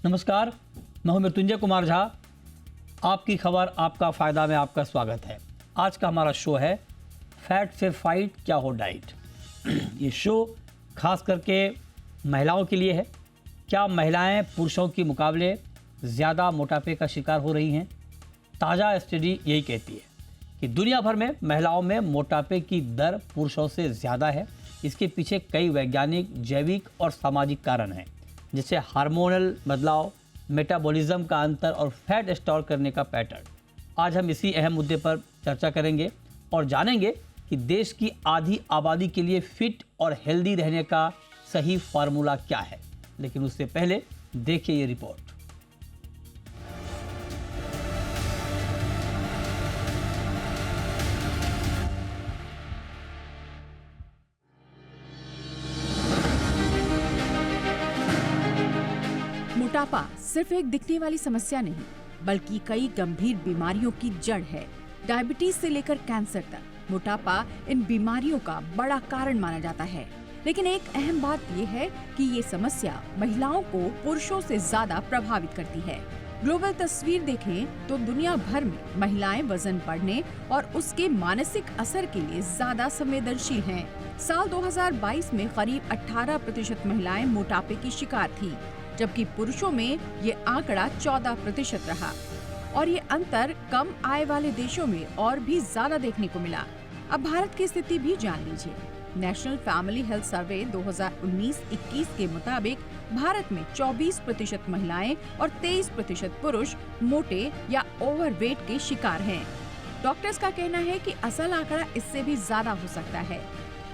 नमस्कार, मैं हूं मृत्युंजय कुमार झा। आपकी खबर आपका फ़ायदा में आपका स्वागत है। आज का हमारा शो है फैट से फाइट क्या हो डाइट। ये शो खास करके महिलाओं के लिए है। क्या महिलाएं पुरुषों के मुकाबले ज़्यादा मोटापे का शिकार हो रही हैं? ताज़ा स्टडी यही कहती है कि दुनिया भर में महिलाओं में मोटापे की दर पुरुषों से ज़्यादा है। इसके पीछे कई वैज्ञानिक, जैविक और सामाजिक कारण हैं, जैसे हार्मोनल बदलाव, मेटाबॉलिज्म का अंतर और फैट स्टोर करने का पैटर्न। आज हम इसी अहम मुद्दे पर चर्चा करेंगे और जानेंगे कि देश की आधी आबादी के लिए फिट और हेल्दी रहने का सही फार्मूला क्या है। लेकिन उससे पहले देखिए ये रिपोर्ट। मोटापा सिर्फ एक दिखने वाली समस्या नहीं, बल्कि कई गंभीर बीमारियों की जड़ है। डायबिटीज से लेकर कैंसर तक मोटापा इन बीमारियों का बड़ा कारण माना जाता है। लेकिन एक अहम बात यह है कि ये समस्या महिलाओं को पुरुषों से ज्यादा प्रभावित करती है। ग्लोबल तस्वीर देखें तो दुनिया भर में महिलाएं वजन बढ़ने और उसके मानसिक असर के लिए ज्यादा संवेदनशील हैं। साल 2022 में करीब 18% महिलाएं मोटापे की शिकार थी, जबकि पुरुषों में ये आंकड़ा 14% रहा। और ये अंतर कम आय वाले देशों में और भी ज्यादा देखने को मिला। अब भारत की स्थिति भी जान लीजिए। नेशनल फैमिली हेल्थ सर्वे 2019-21 के मुताबिक भारत में 24% महिलाएं और 23% पुरुष मोटे या ओवरवेट के शिकार हैं। डॉक्टर्स का कहना है कि असल आंकड़ा इससे भी ज्यादा हो सकता है।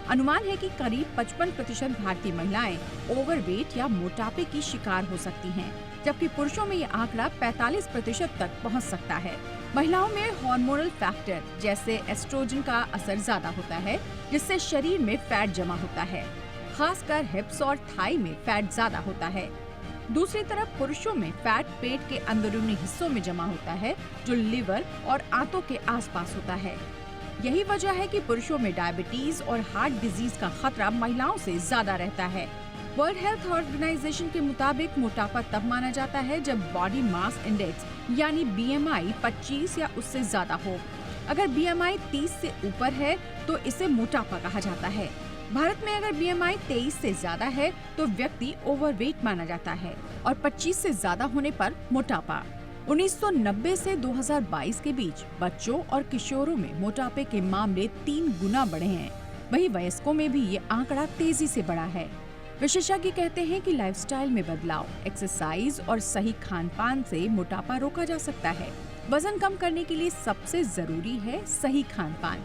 अनुमान है कि करीब 55% भारतीय महिलाएं ओवरवेट या मोटापे की शिकार हो सकती हैं, जबकि पुरुषों में यह आंकड़ा 45% तक पहुंच सकता है। महिलाओं में हार्मोनल फैक्टर जैसे एस्ट्रोजन का असर ज्यादा होता है, जिससे शरीर में फैट जमा होता है। खासकर हिप्स और थाई में फैट ज्यादा होता है। दूसरी तरफ पुरुषों में फैट पेट के अंदरूनी हिस्सों में जमा होता है, जो लिवर और आंतों के आसपास होता है। यही वजह है कि पुरुषों में डायबिटीज और हार्ट डिजीज का खतरा महिलाओं से ज्यादा रहता है। वर्ल्ड हेल्थ ऑर्गेनाइजेशन के मुताबिक मोटापा तब माना जाता है जब बॉडी मास इंडेक्स यानी BMI 25 या उससे ज्यादा हो। अगर BMI 30 से ऊपर है तो इसे मोटापा कहा जाता है। भारत में अगर BMI 23 से ज्यादा है तो व्यक्ति ओवरवेट माना जाता है और 25 से ज्यादा होने पर मोटापा। 1990 से 2022 के बीच बच्चों और किशोरों में मोटापे के मामले 3 गुना बढ़े हैं। वहीं वयस्कों में भी ये आंकड़ा तेजी से बढ़ा है। विशेषज्ञ कहते हैं कि लाइफस्टाइल में बदलाव, एक्सरसाइज और सही खान-पान से मोटापा रोका जा सकता है। वजन कम करने के लिए सबसे जरूरी है सही खान-पान।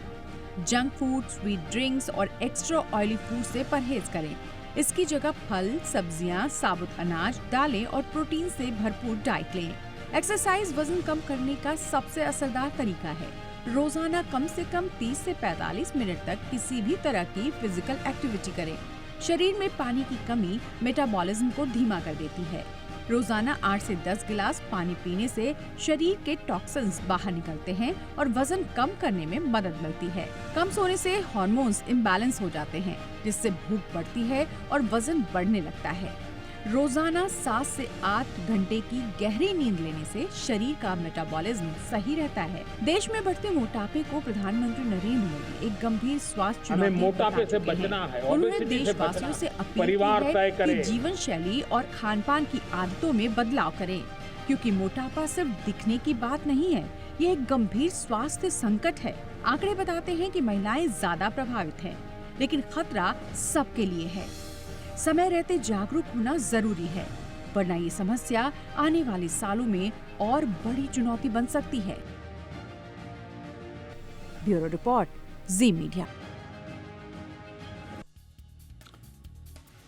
जंक फूड, स्वीट ड्रिंक्स और एक्स्ट्रा ऑयली फूड से परहेज करें। इसकी जगह फल, सब्जियां, साबुत अनाज, दालें और प्रोटीन से भरपूर डाइट लें। एक्सरसाइज वजन कम करने का सबसे असरदार तरीका है। रोजाना कम से कम 30 से 45 मिनट तक किसी भी तरह की फिजिकल एक्टिविटी करें। शरीर में पानी की कमी मेटाबॉलिज्म को धीमा कर देती है। रोजाना 8 से 10 गिलास पानी पीने से शरीर के टॉक्सिन्स बाहर निकलते हैं और वजन कम करने में मदद मिलती है। कम सोने से हार्मोन्स इम्बैलेंस हो जाते हैं, जिससे भूख बढ़ती है और वजन बढ़ने लगता है। रोजाना 7 से 8 घंटे की गहरी नींद लेने से शरीर का मेटाबॉलिज्म सही रहता है। देश में बढ़ते मोटापे को प्रधानमंत्री नरेंद्र मोदी एक गंभीर स्वास्थ्य चुनौती मोटापे से बचना है। उन्होंने देशवासियों से अपील की है कि जीवन शैली और खान पान की आदतों में बदलाव करें, क्योंकि मोटापा सिर्फ दिखने की बात नहीं है, ये एक गंभीर स्वास्थ्य संकट है। आंकड़े बताते हैं कि महिलाएं ज्यादा प्रभावित हैं, लेकिन खतरा सबके लिए है। समय रहते जागरूक होना जरूरी है, वरना ये समस्या आने वाले सालों में और बड़ी चुनौती बन सकती है। ब्यूरो रिपोर्ट, जी मीडिया।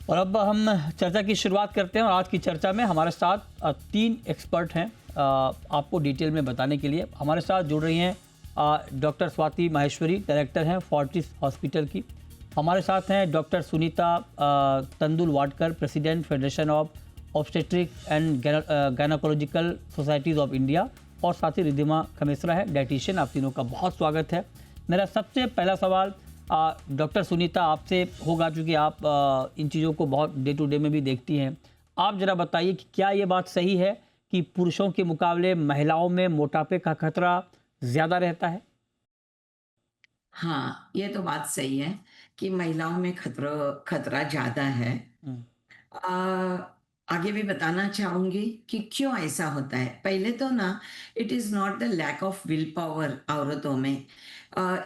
और अब हम चर्चा की शुरुआत करते हैं और आज की चर्चा में हमारे साथ 3 एक्सपर्ट हैं आपको डिटेल में बताने के लिए। हमारे साथ जुड़ रही हैं डॉक्टर स्वाति माहेश्वरी, डायरेक्टर हैं फोर्टिस हॉस्पिटल की। हमारे साथ हैं doctor Sunita Tandulwadkar, president federation of obstetric and gynaecological societies of India, और साथ ही रिद्धिमा खमेसरा है, डाइटिशियन। आप तीनों का बहुत स्वागत है। मेरा सबसे पहला सवाल डॉक्टर सुनीता आपसे होगा, चूँकि आप इन चीज़ों को बहुत डे टू डे में भी देखती हैं। आप जरा बताइए कि क्या ये बात सही है कि पुरुषों के मुकाबले महिलाओं में मोटापे का खतरा ज़्यादा रहता है? हाँ, ये तो बात सही है कि महिलाओं में खतरा ज़्यादा है। हुँ, अ, आगे भी बताना चाहूँगी कि क्यों ऐसा होता है। पहले तो ना it is not the lack of will power औरतों में।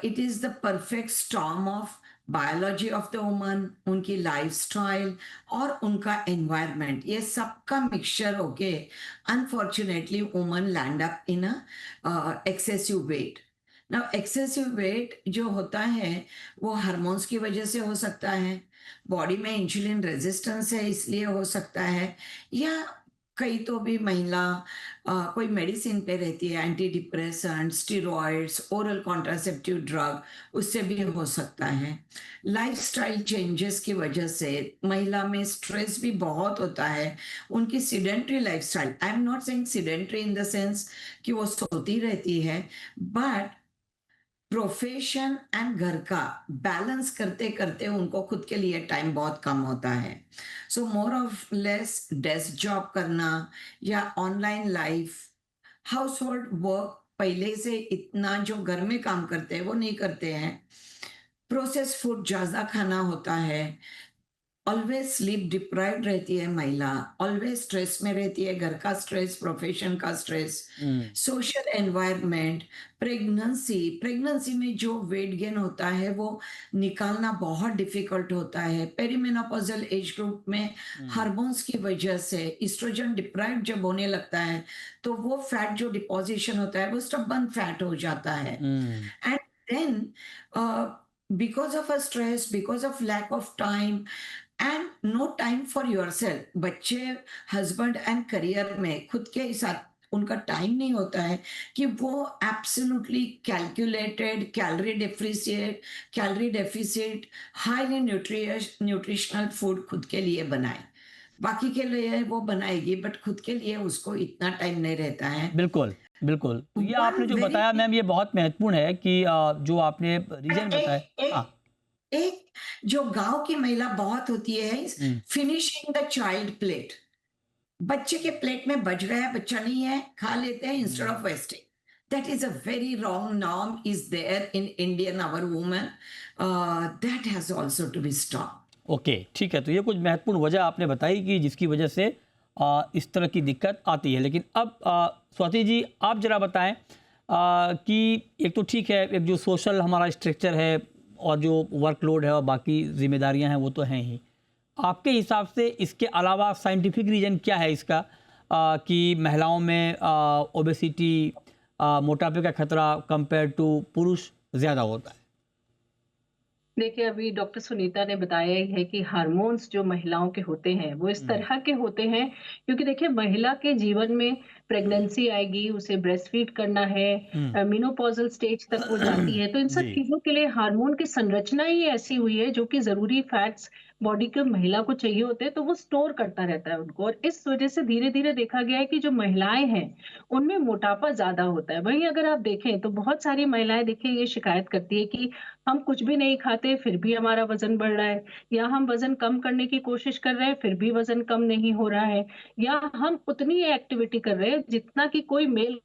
It is the perfect storm of biology of the woman, उनकी लाइफ़स्टाइल और उनका एनवायरनमेंट, ये सबका मिक्सचर होके unfortunately woman land up in excessive weight. Now excessive weight जो होता है वो हार्मोन्स की वजह से हो सकता है, बॉडी में इंसुलिन रेजिस्टेंस है इसलिए हो सकता है, या कई तो भी महिला कोई मेडिसिन पे रहती है, anti depressant, steroids, oral contraceptive drug, उससे भी हो सकता है। लाइफस्टाइल चेंजेस की वजह से महिला में स्ट्रेस भी बहुत होता है। उनकी sedentary lifestyle, I am not saying sedentary in the sense कि वो सोती रहती है, बट प्रोफेशन एंड घर का बैलेंस करते करते उनको खुद के लिए टाइम बहुत कम होता है। So more of less desk job करना या online life, household work पहले से इतना जो घर में काम करते हैं वो नहीं करते हैं, प्रोसेस फूड ज्यादा खाना होता है, ऑलवेज स्लीप डिप्राइव्ड रहती है महिला, ऑलवेज स्ट्रेस में रहती है, घर का स्ट्रेस, प्रोफेशन का स्ट्रेस, हुँ, सोशल एनवायरनमेंट, प्रेगनेंसी प्रेगनेंसी में जो वेट गेन होता है वो निकालना बहुत डिफिकल्ट होता है। पेरीमेनोपॉजल एज ग्रुप में हुँ, हार्मोन्स की वजह से इस्ट्रोजन डिप्राइव जब होने लगता है तो वो फैट जो डिपॉजिशन होता है वो स्टबर्न फैट हो जाता है। हुँ, And then, because of a stress, because of lack of time, and no time for yourself, बच्चे, हस्बैंड एंड करियर में खुद के साथ उनका टाइम नहीं होता है कि वो absolutely calculated calorie deficit highly nutritional food खुद के लिए बनाए। बाकी के लिए वो बनाएगी बट खुद के लिए उसको इतना टाइम नहीं रहता है। बिल्कुल, बिल्कुल। तो ये आपने वन जो वेरी बताया मैम ये बहुत महत्वपूर्ण है कि जो आपने रीज़न बताए। एक एक हाँ, एक जो गांव की महिला बहुत होती है, हुँ, फिनिशिंग द चाइल्ड प्लेट। बच्चे के प्लेट में बच गया, बच्चा नहीं है, खा लेते हैं इंस्टेड ऑफ हुँ। Wasting. That is a very wrong norm is there in Indian our women, that has also to be stop. Okay, ठीक है। तो ये कुछ महत्वपूर्ण वजह आपने बताई कि जिसकी वजह से इस तरह की दिक्कत आती है। लेकिन अब स्वाति जी आप ज़रा बताएँ कि एक तो ठीक है, एक जो सोशल हमारा स्ट्रक्चर है और जो वर्कलोड है और बाकी ज़िम्मेदारियाँ हैं वो तो हैं ही। आपके हिसाब से इसके अलावा साइंटिफिक रीज़न क्या है इसका कि महिलाओं में ओबेसिटी मोटापे का खतरा कंपेयर टू पुरुष ज़्यादा होता है? देखिए, अभी डॉक्टर सुनीता ने बताया ही है कि हार्मोन्स जो महिलाओं के होते हैं, वो इस हुँ, तरह के होते हैं क्योंकि देखिए महिला के जीवन में प्रेगनेंसी आएगी, उसे ब्रेस्ट फीड करना है, हुँ। मेनोपॉज़ल स्टेज तक वो जाती है, तो इन सब जी। चीज़ों के लिए हार्मोन की संरचना ही ऐसी हुई है जो कि ज़रूरी फैट्स बॉडी के महिला को चाहिए होते हैं, तो वो स्टोर करता रहता है उनको और इस वजह से धीरे-धीरे देखा गया है कि जो महिलाएँ हैं, उनमें मोटापा ज़्यादा होता है। वहीं अगर आप देखें तो बहुत सारी महिलाएँ देखिए ये शिकायत करती है कि हम कुछ भी नहीं खाते फिर भी हमारा वज़न बढ़ रहा है या हम वज़न कम करने की कोशिश कर रहे हैं फिर भी वज़न कम नहीं हो रहा है या हम उतनी एक्टिविटी कर रहे हैं जितना कि कोई मेल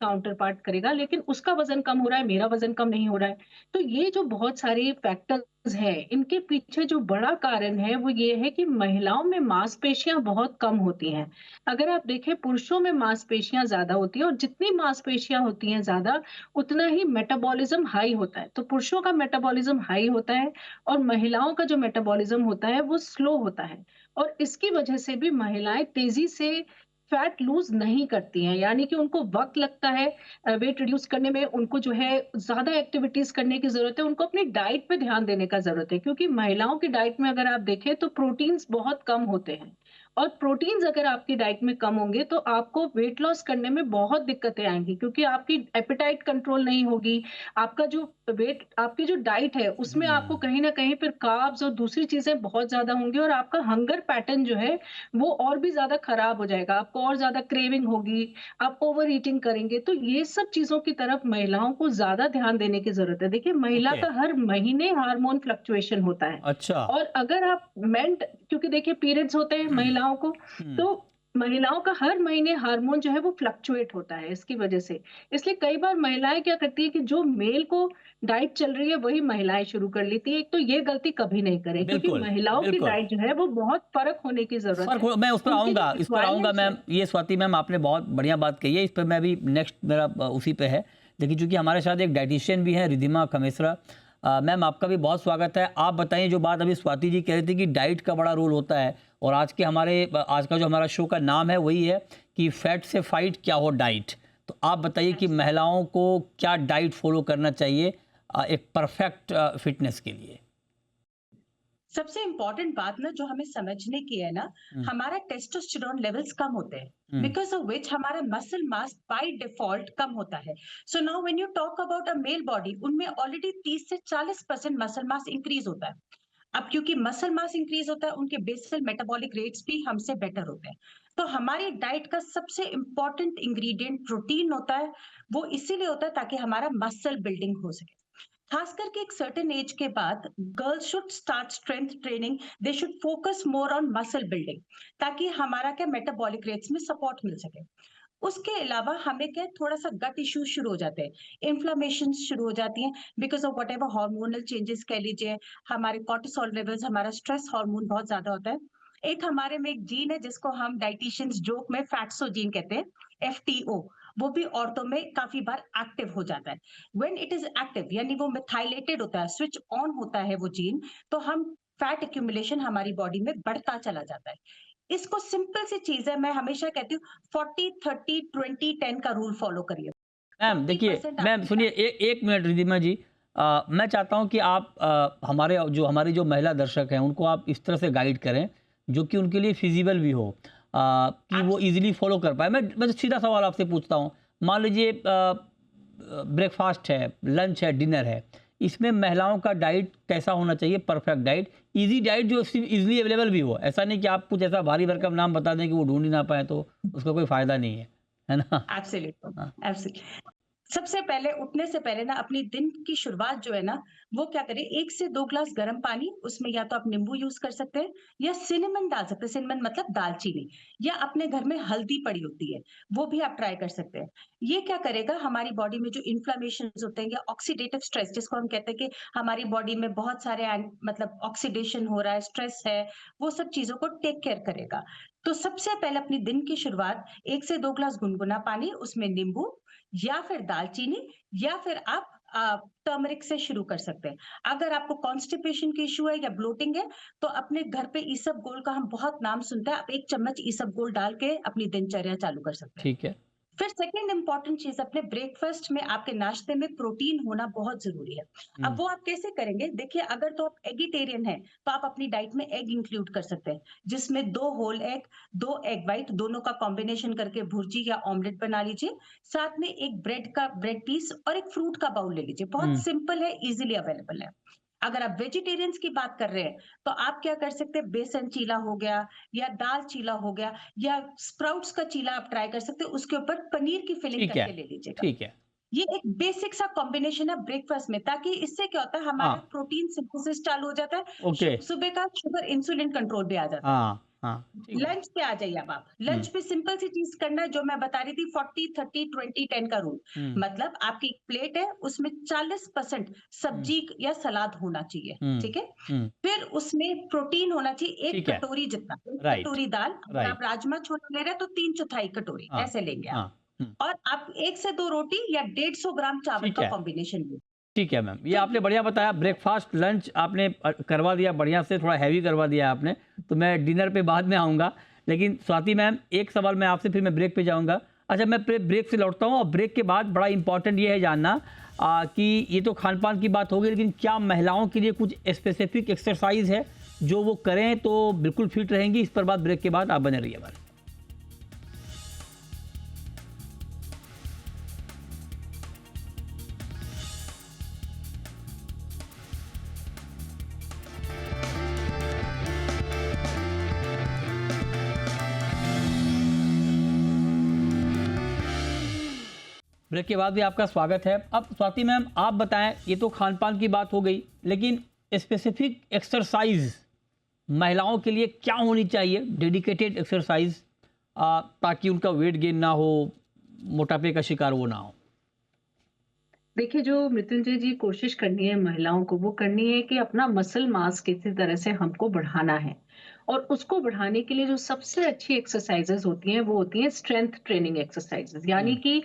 काउंटर पार्ट करेगा लेकिन उसका वज़न कम हो रहा है, मेरा वज़न कम नहीं हो रहा है। तो ये जो बहुत सारे फैक्टर्स हैं, इनके पीछे जो बड़ा कारण है वो ये है कि महिलाओं में मांसपेशियाँ बहुत कम होती हैं। अगर आप देखें पुरुषों में मांसपेशियाँ ज़्यादा होती हैं और जितनी मांसपेशियाँ होती हैं ज़्यादा, उतना ही मेटाबॉलिज्म हाई होता है। तो पुरुषों का मेटाबॉलिज्म हाई होता है और महिलाओं का जो मेटाबॉलिज्म होता है वो स्लो होता है। और इसकी वजह से भी महिलाएँ तेज़ी से फैट लूज़ नहीं करती हैं, यानी कि उनको वक़्त लगता है वेट रिड्यूस करने में, उनको जो है ज़्यादा एक्टिविटीज़ करने की ज़रूरत है, उनको अपनी डाइट पे ध्यान देने का ज़रूरत है क्योंकि महिलाओं की डाइट में अगर आप देखें तो प्रोटीन्स बहुत कम होते हैं और प्रोटीन्स अगर आपकी डाइट में कम होंगे तो आपको वेट लॉस करने में बहुत दिक्कतें आएँगी क्योंकि आपकी एपेटाइट कंट्रोल नहीं होगी, आपका जो वेट आपकी जो डाइट है उसमें आपको हुँ। कहीं न कहीं फिर कार्ब्स और दूसरी चीज़ें बहुत ज़्यादा होंगी और आपका हंगर पैटर्न जो है वो और भी ज़्यादा खराब हो जाएगा, आपको और ज़्यादा क्रेविंग होगी, आप ओवर ईटिंग करेंगे, तो ये सब चीज़ों की तरफ महिलाओं को ज़्यादा ध्यान देने की ज़रूरत है। देखिए, महिला ओके, का हर महीने हार्मोन फ्लक्चुएशन होता है अच्छा। और अगर आप क्योंकि देखिए पीरियड्स होते हैं, महिलाओं महिलाओं को। तो महिलाओं का हर महीने हार्मोन जो है वो फ्लक्चुएट होता है इसकी वजह से। इसलिए कई बार महिलाएं क्या करती है कि जो मेल को डाइट चल रही है वही महिलाएं शुरू कर लेती है। एक तो ये गलती कभी नहीं करें, क्योंकि बिल्कुल, महिलाओं की बिल्कुल। डाइट जो है वो बहुत फर्क होने की जरूरत फर्क है। मैं उस पर उनकी आऊँगा, जो इस पर आऊँगा requirements मैम। ये स्वाति मैम आपने बहुत बढ़िया बात कही है, इस पर मैं भी नेक्स्ट मेरा उसी पे है। लेकिन चूंकि हमारे साथ एक डाइटिशियन भी हैं, रिद्धिमा खमेसरा। मैम आपका भी बहुत स्वागत है। आप बताइए, जो बात अभी स्वाति जी कह रही थी कि डाइट का बड़ा रोल होता है, और आज का जो हमारा शो का नाम है वही है कि फैट से फाइट क्या हो डाइट। तो आप बताइए कि महिलाओं को क्या डाइट फॉलो करना चाहिए एक परफेक्ट फिटनेस के लिए। सबसे इम्पोर्टेंट बात ना जो हमें समझने की है ना, हमारा टेस्टोस्टेरोन लेवल्स कम होते हैं, बिकॉज ऑफ विच हमारा मसल मास बाय डिफॉल्ट कम होता है। So now when you talk about a male body, उनमें ऑलरेडी 30 से 40% मसल मास इंक्रीज होता है। अब क्योंकि मसल मास इंक्रीज होता है, उनके बेसल मेटाबॉलिक रेट्स भी हमसे बेटर होते हैं। तो हमारी डाइट का सबसे इंपॉर्टेंट इंग्रेडिएंट प्रोटीन होता है। वो इसीलिए होता है ताकि हमारा मसल बिल्डिंग हो सके। खास करके एक सर्टेन एज के बाद girls should start strength training, they should focus more on muscle building, ताकि हमारा क्या मेटाबॉलिक रेट्स में सपोर्ट मिल सके। उसके अलावा हमें क्या थोड़ा सा गट इश्यूज शुरू हो जाते हैं, इन्फ्लामेशन शुरू हो जाती हैं because of what ever hormonal changes कह लीजिए, हमारे कॉर्टिसोल लेवल्स, हमारा स्ट्रेस हार्मोन बहुत ज्यादा होता है। एक हमारे में एक जीन है जिसको हम डाइटिशियंस जोक में फैट्सो जीन कहते हैं, एफटीओ। वो भी औरतों में काफी बार एक्टिव हो जाता है। व्हेन इट इज एक्टिव यानी वो मिथाइलेटेड होता है, स्विच ऑन होता है वो जीन, तो हम फैट एक्यूमुलेशन हमारी बॉडी में बढ़ता चला जाता है। इसको सिंपल सी चीज है, मैं हमेशा कहती हूँ 40-30-20-10 का रूल फॉलो करिए। मैम देखिए, 40% मैम सुनिए, एक मिनट रिद्धिमा जी। मैं चाहता हूं कि आप हमारी जो महिला दर्शक हैं उनको आप इस तरह से गाइड करें जो कि उनके लिए फिजिबल भी हो, कि वो इजीली फॉलो कर पाए। मैं सीधा सवाल आपसे पूछता हूं, मान लीजिए ब्रेकफास्ट है, लंच है, डिनर है, इसमें महिलाओं का डाइट कैसा होना चाहिए? परफेक्ट डाइट, इजी डाइट जो इजीली अवेलेबल भी हो। ऐसा नहीं कि आप कुछ ऐसा भारी भरकम नाम बता दें कि वो ढूंढ ही ना पाए, तो उसका कोई फायदा नहीं है ना? एब्सोल्युटली, हाँ। एब्सोल्युटली। सबसे पहले उठने से पहले ना अपनी दिन की शुरुआत जो है ना, वो क्या करें, 1 से 2 ग्लास गर्म पानी, उसमें या तो आप नींबू यूज कर सकते हैं या सिनेमन डाल सकते हैं। सिनेमन मतलब दालचीनी, या अपने घर में हल्दी पड़ी होती है, वो भी आप ट्राई कर सकते हैं। ये क्या करेगा, हमारी बॉडी में जो इन्फ्लामेशन होते हैं या ऑक्सीडेटिव स्ट्रेस, जिसको हम कहते हैं कि हमारी बॉडी में बहुत सारे मतलब ऑक्सीडेशन हो रहा है, स्ट्रेस है, वो सब चीजों को टेक केयर करेगा। तो सबसे पहले अपनी दिन की शुरुआत 1 से 2 ग्लास गुनगुना पानी, उसमें नींबू या फिर दालचीनी, या फिर आप टर्मरिक से शुरू कर सकते हैं। अगर आपको कॉन्स्टिपेशन की इश्यू है या ब्लोटिंग है, तो अपने घर पे ईसबगोल का हम बहुत नाम सुनते हैं, आप 1 चम्मच ईसबगोल डाल के अपनी दिनचर्या चालू कर सकते हैं। ठीक है। फिर सेकंड इंपॉर्टेंट चीज, अपने ब्रेकफास्ट में, आपके नाश्ते में प्रोटीन होना बहुत जरूरी है। अब वो आप कैसे करेंगे, देखिए, अगर तो आप एगिटेरियन हैं तो आप अपनी डाइट में एग इंक्लूड कर सकते हैं, जिसमें 2 होल एग, 2 एग वाइट, दोनों का कॉम्बिनेशन करके भुर्जी या ऑमलेट बना लीजिए। साथ में एक ब्रेड पीस और एक फ्रूट का बाउल ले लीजिए। बहुत सिंपल है, इजिली अवेलेबल है। अगर आप वेजिटेरियंस की बात कर रहे हैं तो आप क्या कर सकते हैं, बेसन चीला हो गया या दाल चीला हो गया या स्प्राउट्स का चीला आप ट्राई कर सकते हैं, उसके ऊपर पनीर की फिलिंग ठीक है, करके ले लीजिएगा। ठीक है। ये एक बेसिक सा कॉम्बिनेशन है ब्रेकफास्ट में, ताकि इससे क्या होता है, हमारा हाँ। प्रोटीन सिंथेसिस चालू हो जाता है, ओके। सुबह का शुगर इंसुलिन कंट्रोल पे आ जाता है। हाँ, हाँ, ठीक है। लंच पे आ जाइए अब आप। लंच पे सिंपल सी चीज करना है जो मैं बता रही थी, 40-30-20-10 का रूल। मतलब आपकी एक प्लेट है, उसमें 40% सब्जी या सलाद होना चाहिए, ठीक है। फिर उसमें प्रोटीन होना चाहिए 1 ठीक है। कटोरी जितना, 1 राइट, कटोरी दाल। अगर राइट। आप राजमा छोले ले रहे हैं तो 3/4 कटोरी हाँ, ऐसे लेंगे आप। हाँ, और आप 1 से 2 रोटी या 150 ग्राम चावल ठीक का है। कॉम्बिनेशन लें। ठीक है मैम, ये आपने बढ़िया बताया। ब्रेकफास्ट लंच आपने करवा दिया बढ़िया से, थोड़ा हैवी करवा दिया आपने, तो मैं डिनर पे बाद में आऊँगा। लेकिन स्वाति मैम, एक सवाल मैं आपसे, फिर मैं ब्रेक पे जाऊँगा। अच्छा, मैं ब्रेक से लौटता हूँ, और ब्रेक के बाद बड़ा इंपॉर्टेंट ये है जानना कि ये तो खान पान की बात होगी, लेकिन क्या महिलाओं के लिए कुछ स्पेसिफिक एक्सरसाइज है जो वो करें तो बिल्कुल फिट रहेंगी? इस पर बात ब्रेक के बाद, आप बने रहिए हमारे। ब्रेक के बाद भी आपका स्वागत है। अब स्वाति मैम, आप बताएं, ये तो खान पान की बात हो गई, लेकिन स्पेसिफिक एक्सरसाइज महिलाओं के लिए क्या होनी चाहिए डेडिकेटेड एक्सरसाइज, ताकि उनका वेट गेन ना हो, मोटापे का शिकार वो ना हो? देखिए, जो मृत्युंजय जी कोशिश करनी है महिलाओं को, वो करनी है कि अपना मसल मास किसी तरह से हमको बढ़ाना है। और उसको बढ़ाने के लिए जो सबसे अच्छी एक्सरसाइजेज़ होती हैं, वो होती हैं स्ट्रेंथ ट्रेनिंग एक्सरसाइजेज़। यानी हुँ, कि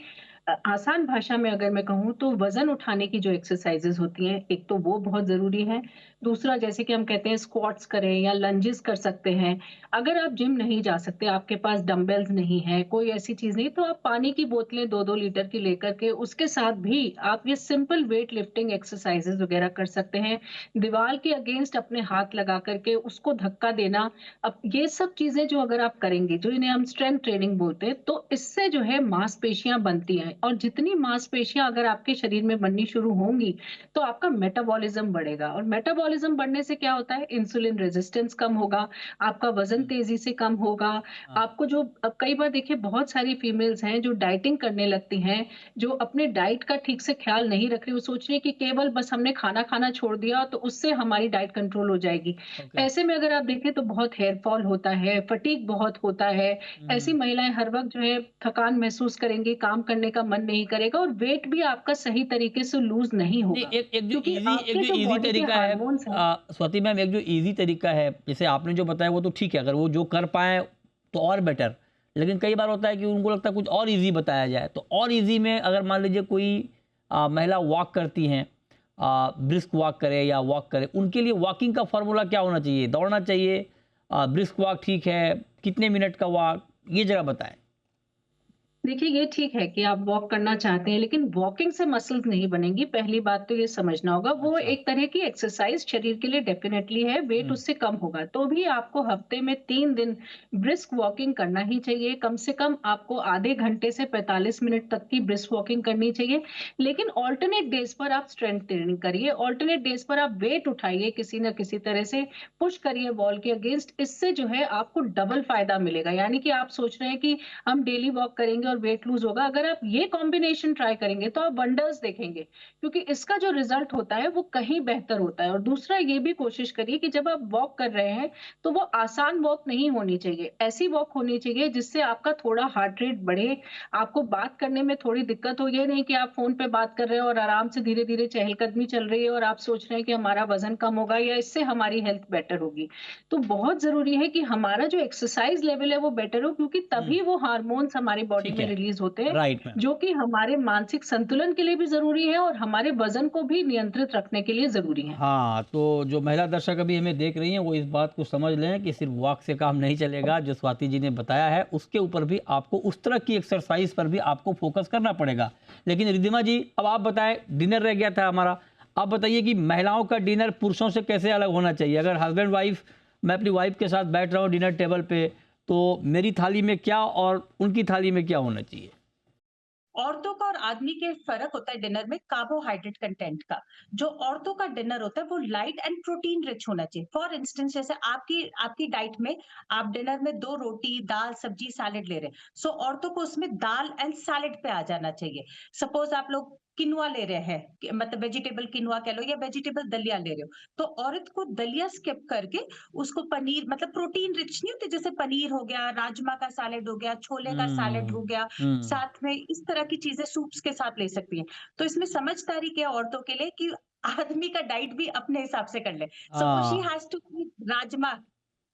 आसान भाषा में अगर मैं कहूँ तो वज़न उठाने की जो एक्सरसाइजेज़ होती हैं, एक तो वो बहुत ज़रूरी है। दूसरा, जैसे कि हम कहते हैं स्क्वाट्स करें या लंजेस कर सकते हैं। अगर आप जिम नहीं जा सकते, आपके पास डंबल्स नहीं है, कोई ऐसी चीज़ नहीं, तो आप पानी की बोतलें 2-2 लीटर की लेकर के उसके साथ भी आप ये सिंपल वेट लिफ्टिंग एक्सरसाइजेज़ वगैरह कर सकते हैं। दीवार के अगेंस्ट अपने हाथ लगा कर के उसको धक्का देना, अब ये सब चीज़ें जो अगर आप करेंगे, जो इन्हें हम स्ट्रेंथ ट्रेनिंग बोलते हैं, तो इससे जो है मांसपेशियाँ बनती हैं और जितनी मांसपेशियाँ अगर आपके शरीर में बननी शुरू होंगी, तो आपका मेटाबॉलिज़्म बढ़ेगा और मेटाबॉलिज़्म बढ़ने से क्या होता है, इंसुलिन रेजिस्टेंस कम होगा, आपका वज़न हुँ, तेज़ी से कम होगा। हाँ, आपको जो अब कई बार देखिए बहुत सारी फीमेल्स हैं जो डाइटिंग करने लगती हैं, जो अपने डाइट का ठीक से ख़्याल नहीं रख रही, वो सोच रही है कि केवल बस हमने खाना खाना छोड़ दिया तो उससे हमारी डाइट कंट्रोल हो जाएगी। ओके। ऐसे में अगर आप देखें तो बहुत हेयर फॉल होता है, फटीग बहुत होता है। ऐसी हुँ, महिलाएँ हर वक़्त जो है थकान महसूस करेंगी, काम करने का मन नहीं करेगा और वेट भी आपका सही तरीके से लूज़ नहीं नहीं, होगा। क्योंकि एक आपके जो जो ईज़ी बॉडी के तरीका है, हार्मोन्स हैं। स्वाति मैम, एक जो ईज़ी तरीका है, जैसे आपने जो बताया वो तो ठीक है, अगर वो जो कर पाएँ तो और बेटर। लेकिन कई बार होता है कि उनको लगता है कुछ और ईज़ी बताया जाए, तो और ईज़ी में अगर मान लीजिए कोई महिला वॉक करती हैं, ब्रिस्क वॉक करे या वॉक करे, उनके लिए वॉकिंग का फ़ॉर्मूला क्या होना चाहिए? दौड़ना चाहिए, ब्रिस्क वॉक ठीक है, कितने मिनट का वॉक, ये ज़रा बताएँ? देखिए, ये ठीक है कि आप वॉक करना चाहते हैं, लेकिन वॉकिंग से मसल्स नहीं बनेंगी, पहली बात तो ये समझना होगा। वो अच्छा। एक तरह की एक्सरसाइज़ शरीर के लिए डेफ़िनेटली है, वेट हुँ, उससे कम होगा। तो भी आपको हफ़्ते में 3 दिन ब्रिस्क वॉकिंग करना ही चाहिए। कम से कम आपको आधे घंटे से 45 मिनट तक की ब्रिस्क वॉकिंग करनी चाहिए। लेकिन अल्टरनेट डेज़ पर आप स्ट्रेंथ ट्रेनिंग करिए, अल्टरनेट डेज़ पर आप वेट उठाइए किसी न किसी तरह से, पुश करिए वॉल के अगेंस्ट। इससे जो है आपको डबल फ़ायदा मिलेगा। यानी कि आप सोच रहे हैं कि हम डेली वॉक करेंगे और वेट लूज होगा। अगर आप ये कॉम्बिनेशन ट्राई करेंगे तो आप वंडर्स देखेंगे, क्योंकि इसका जो रिजल्ट होता है वो कहीं बेहतर होता है। और दूसरा, ये भी कोशिश करिए कि जब आप वॉक कर रहे हैं तो वो आसान वॉक नहीं होनी चाहिए, ऐसी वॉक होनी चाहिए जिससे आपका थोड़ा हार्ट रेट बढ़े, आपको बात करने में थोड़ी दिक्कत हो। ये नहीं कि आप फोन पे बात कर रहे हो और आराम से धीरे धीरे चहलकदमी चल रही है और आप सोच रहे हैं कि हमारा वजन कम होगा या इससे हमारी हेल्थ बेटर होगी। तो बहुत ज़रूरी है कि हमारा जो एक्सरसाइज़ लेवल है वो बेटर हो, क्योंकि हुँ, तभी वो हार्मोन्स हमारी बॉडी ठीक में है। रिलीज़ होते हैं, राइट मैम। जो कि हमारे मानसिक संतुलन के लिए भी ज़रूरी है और हमारे वज़न को भी नियंत्रित रखने के लिए ज़रूरी है। हाँ, तो जो महिला दर्शक अभी हमें देख रही हैं, वो इस बात को समझ लें कि सिर्फ़ वॉक से काम नहीं चलेगा, जो स्वाति जी ने बताया है, उसके ऊपर भी आपको उस तरह की एक्सरसाइज़ पर भी आपको फ़ोकस करना पड़ेगा। लेकिन रिद्धिमा जी, अब आप बताएँ, डिनर रह गया था हमारा, आप बताइए कि महिलाओं का डिनर पुरुषों से कैसे अलग होना चाहिए? अगर हस्बैंड-वाइफ़, मैं अपनी वाइफ़ के साथ बैठ रहा हूँ डिनर टेबल पे, तो मेरी थाली में क्या और उनकी थाली में क्या होना चाहिए? औरतों का और आदमी के फर्क होता है डिनर में कार्बोहाइड्रेट कंटेंट का। जो औरतों का डिनर होता है वो लाइट एंड प्रोटीन रिच होना चाहिए। फॉर इंस्टेंस जैसे आपकी आपकी डाइट में आप डिनर में 2 रोटी, दाल, सब्जी, सैलेड ले रहे हैं। सो औरतों को उसमें दाल एंड सैलेड पे आ जाना चाहिए। सपोज आप लोग किनुआ ले रहे हैं, मतलब वेजिटेबल किनुआ कह लो या वेजिटेबल दलिया ले रहे हो, तो औरत को दलिया स्किप करके उसको पनीर, मतलब प्रोटीन रिच नहीं होते, जैसे पनीर हो गया, राजमा का सैलेड हो गया, छोले का सैलेड हो हुँ, गया, हुँ, साथ में इस तरह की चीज़ें सूप्स के साथ ले सकती हैं। तो इसमें समझदारी क्या है औरतों के लिए कि आदमी का डाइट भी अपने हिसाब से कर ले। सपोज़ शी हाँ, has to eat rajma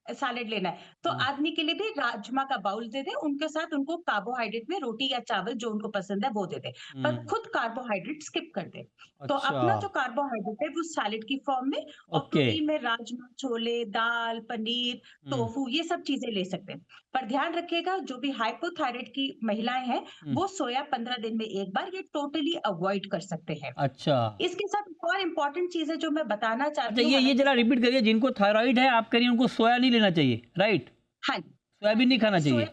salad लेना है, तो हाँ, आदमी के लिए भी राजमा का बाउल दे दें, उनके साथ उनको कार्बोहाइड्रेट में रोटी या चावल जो उनको पसंद है वो दे दें, पर हुँ, खुद कार्बोहाइड्रेट स्किप कर दें। तो अच्छा, अपना जो कार्बोहाइड्रेट है वो सैलेड की फॉर्म में, और ओके, प्रोटीन में राजमा, छोले, दाल, पनीर, हुँ, टोफू ये सब चीज़ें ले सकते हैं। पर ध्यान रखिएगा, जो भी हाइपोथायराइड की महिलाएँ हैं, हुँ, वो सोया 15 दिन में 1 बार ये टोटली अवॉइड कर सकते हैं। अच्छा। इसके साथ एक और इम्पोर्टेंट चीज़ है जो मैं बताना अच्छा, चाहती हूँ, ये हालाँकि ज़रा इसका रिपीट करिए, जिनको थायरॉइड है आप कह रही हैं उनको सोया नहीं लेना चाहिए, राइट? हाँ जी, हाँ सोयाबीन नहीं जी, खाना चाहिए?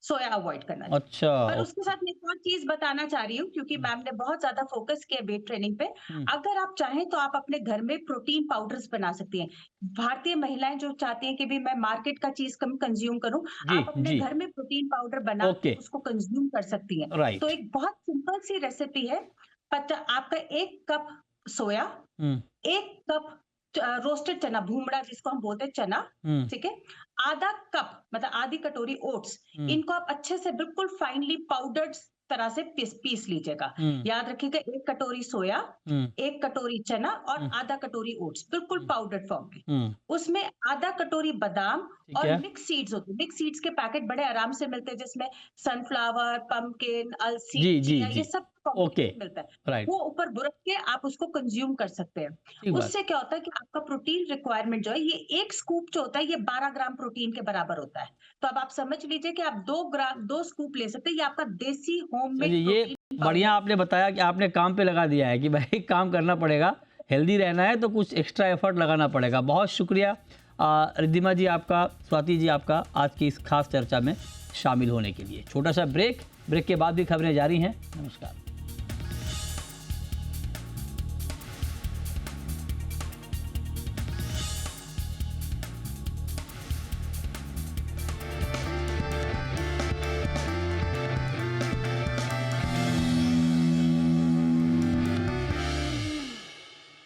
सोया अवॉइड करना चाहिए। अच्छा, पर उसके ओके। साथ मैं एक और चीज़ बताना चाह रही हूँ, क्योंकि हुँ, मैम ने बहुत ज़्यादा फ़ोकस किया वेट ट्रेनिंग पे। हुँ, अगर आप चाहें तो आप अपने घर में प्रोटीन पाउडर्स बना सकती हैं। भारतीय महिलाएँ जो चाहती हैं कि भई मैं मार्केट का चीज़ कम कंज़्यूम करूँ, जी, आप अपने जी, घर में प्रोटीन पाउडर बना के ओके, उसको कंज़्यूम कर सकती हैं। तो राइट। एक बहुत सिंपल सी रेसिपी है, आपका 1 कप सोया, हुँ, 1 कप रोस्टेड चना, भूमड़ा जिसको हम बोलते हैं चना, ठीक है, आधा कप मतलब आधी कटोरी ओट्स, इनको आप अच्छे से बिल्कुल फाइनली पाउडर्ड तरह से पीस लीजिएगा। याद रखिएगा 1 कटोरी सोया, 1 कटोरी चना और आधा कटोरी ओट्स, बिल्कुल पाउडर्ड फॉर्म में। उसमें आधा कटोरी बादाम और मिक्स सीड्स होते हैं। मिक्स सीड्स के पैकेट बड़े आराम से मिलते हैं, जिसमें सनफ्लावर, पंपकिन, अलसी, चिया, ये सब मिलता है। वो ऊपर बुरक के आप उसको कंज्यूम कर सकते हैं। उससे क्या होता है कि आपका प्रोटीन रिक्वायरमेंट जो है, ये 1 स्कूप जो होता है ये 12 ग्राम प्रोटीन के बराबर होता है। तो अब आप समझ लीजिए कि आप 2 स्कूप ले सकते हैं। ये आपका देसी होममेड ये बढ़िया आपने बताया कि आपने काम पे लगा दिया है कि भाई काम करना पड़ेगा, हेल्दी रहना है तो कुछ एक्स्ट्रा एफर्ट लगाना पड़ेगा। बहुत शुक्रिया रिद्धिमा जी आपका, स्वाति जी आपका, आज की इस खास चर्चा में शामिल होने के लिए। छोटा सा ब्रेक के बाद भी खबरें जारी हैं। नमस्कार।